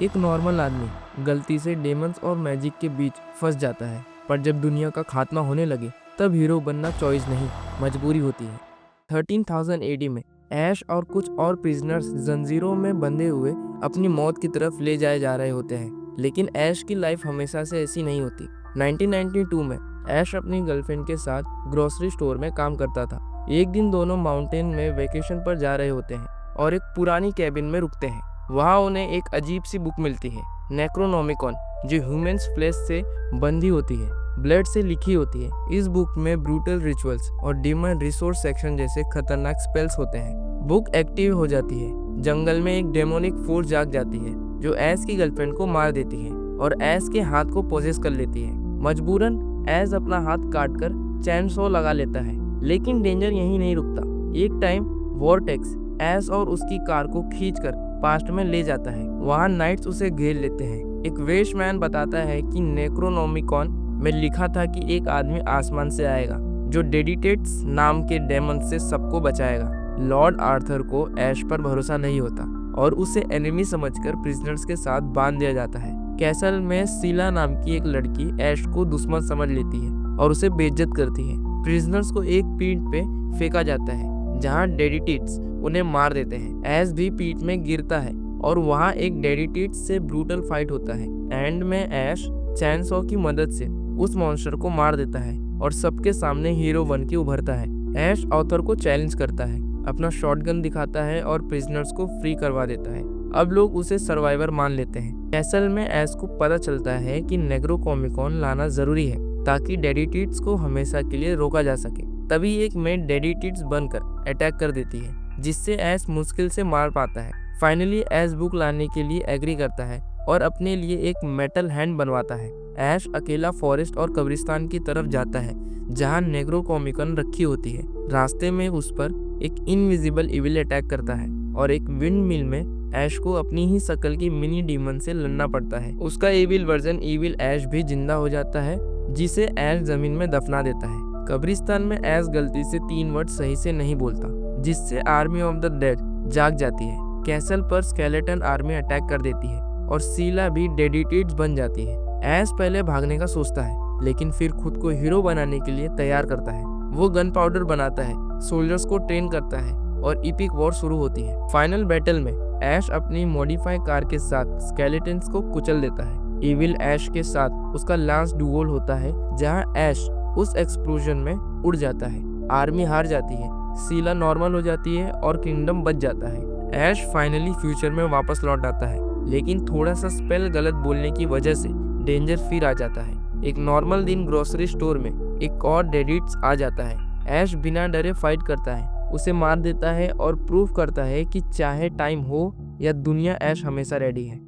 एक नॉर्मल आदमी गलती से डेमंस और मैजिक के बीच फंस जाता है, पर जब दुनिया का खात्मा होने लगे तब हीरो बनना चॉइस नहीं, मजबूरी होती है। 13,000 एडी में ऐश और कुछ और प्रिजनर्स जंजीरों में बंधे हुए अपनी मौत की तरफ ले जाए जा रहे होते हैं, लेकिन ऐश की लाइफ हमेशा से ऐसी नहीं होती। 1992 में ऐश अपनी गर्लफ्रेंड के साथ ग्रोसरी स्टोर में काम करता था। एक दिन दोनों माउंटेन में वेकेशन पर जा रहे होते हैं और एक पुरानी कैबिन में रुकते हैं। वहाँ उन्हें एक अजीब सी बुक मिलती है, नेक्रोनोमिकॉन, जो ह्यूमंस फ्लेश से बंधी होती है, ब्लड से लिखी होती है। इस बुक में ब्रूटल रिचुअल्स और डीमन रिसोर्स सेक्शन जैसे खतरनाक स्पेल्स होते हैं। बुक एक्टिव हो जाती है, जंगल में एक डेमोनिक फोर्स जाग जाती है जो ऐश की गर्लफ्रेंड को मार देती है और ऐश के हाथ को पोजेस कर लेती है। मजबूरन ऐश अपना हाथ काटकर चैन सो लगा लेता है, लेकिन डेंजर यहीं नहीं रुकता। एक टाइम वॉर्टेक्स ऐश और उसकी कार को खींचकर पास्ट में ले जाता है। वहाँ नाइट्स उसे घेर लेते हैं। एक वेशमैन बताता है कि नेक्रोनोमिकॉन में लिखा था कि एक आदमी आसमान से आएगा जो डेडिटेट्स नाम के डेमन से सबको बचाएगा। लॉर्ड आर्थर को ऐश पर भरोसा नहीं होता और उसे एनिमी समझकर प्रिजनर्स के साथ बांध दिया जाता है। कैसल में सीला नाम की एक लड़की ऐश को दुश्मन समझ लेती है और उसे बेइज्जत करती है। प्रिजनर्स को एक पीठ पे फेंका जाता है जहाँ डेडिटेट्स उन्हें मार देते हैं। ऐश भी पीठ में गिरता है और वहाँ एक डेडिटेट्स से ब्रूटल फाइट होता है। एंड में ऐश चैनसॉ की मदद से उस मॉन्स्टर को मार देता है और सबके सामने हीरो बन के उभरता है। ऐश ऑथर को चैलेंज करता है, अपना शॉटगन दिखाता है और प्रिजनर्स को फ्री करवा देता है। अब लोग उसे सर्वाइवर मान लेते हैं। कैसल में ऐश को पता चलता है कि नेक्रोनोमिकॉन लाना जरूरी है ताकि डेडिटेट्स को हमेशा के लिए रोका जा सके। तभी एक मेड डेडिटेट्स बनकर अटैक कर देती है, जिससे ऐश मुश्किल से मार पाता है। फाइनली ऐश बुक लाने के लिए एग्री करता है और अपने लिए एक मेटल हैंड बनवाता है। ऐश अकेला फॉरेस्ट और कब्रिस्तान की तरफ जाता है जहां नेक्रोनोमिकॉन रखी होती है। रास्ते में उस पर एक इनविजिबल इविल अटैक करता है और एक विंड मिल में ऐश को अपनी ही शक्ल की मिनी डीमन से लड़ना पड़ता है। उसका इविल वर्जन इविल ऐश भी जिंदा हो जाता है, जिसे ऐश जमीन में दफना देता है। कब्रिस्तान में ऐश गलती से 3 वर्ड सही से नहीं बोलता, जिससे आर्मी ऑफ द डेड जाग जाती है। कैसल पर स्केलेटन आर्मी अटैक कर देती है और सीला भी डेडिटेट्स बन जाती है। ऐश पहले भागने का सोचता है, लेकिन फिर खुद को हीरो बनाने के लिए तैयार करता है। वो गन पाउडर बनाता है, सोल्जर्स को ट्रेन करता है और इपिक वॉर शुरू होती है। फाइनल बैटल में ऐश अपनी मॉडिफाई कार के साथ स्केलेटन्स को कुचल देता है। इविल ऐश के साथ उसका लांस डुओल होता है, जहां ऐश उस एक्सप्लोजन में उड़ जाता है। आर्मी हार जाती है, सीला नॉर्मल हो जाती है और किंगडम बच जाता है। ऐश फाइनली फ्यूचर में वापस लौट आता है, लेकिन थोड़ा सा स्पेल गलत बोलने की वजह से डेंजर फिर आ जाता है। एक नॉर्मल दिन ग्रोसरी स्टोर में एक और डेडिट्स आ जाता है। ऐश बिना डरे फाइट करता है, उसे मार देता है और प्रूव करता है कि चाहे टाइम हो या दुनिया, ऐश हमेशा रेडी है।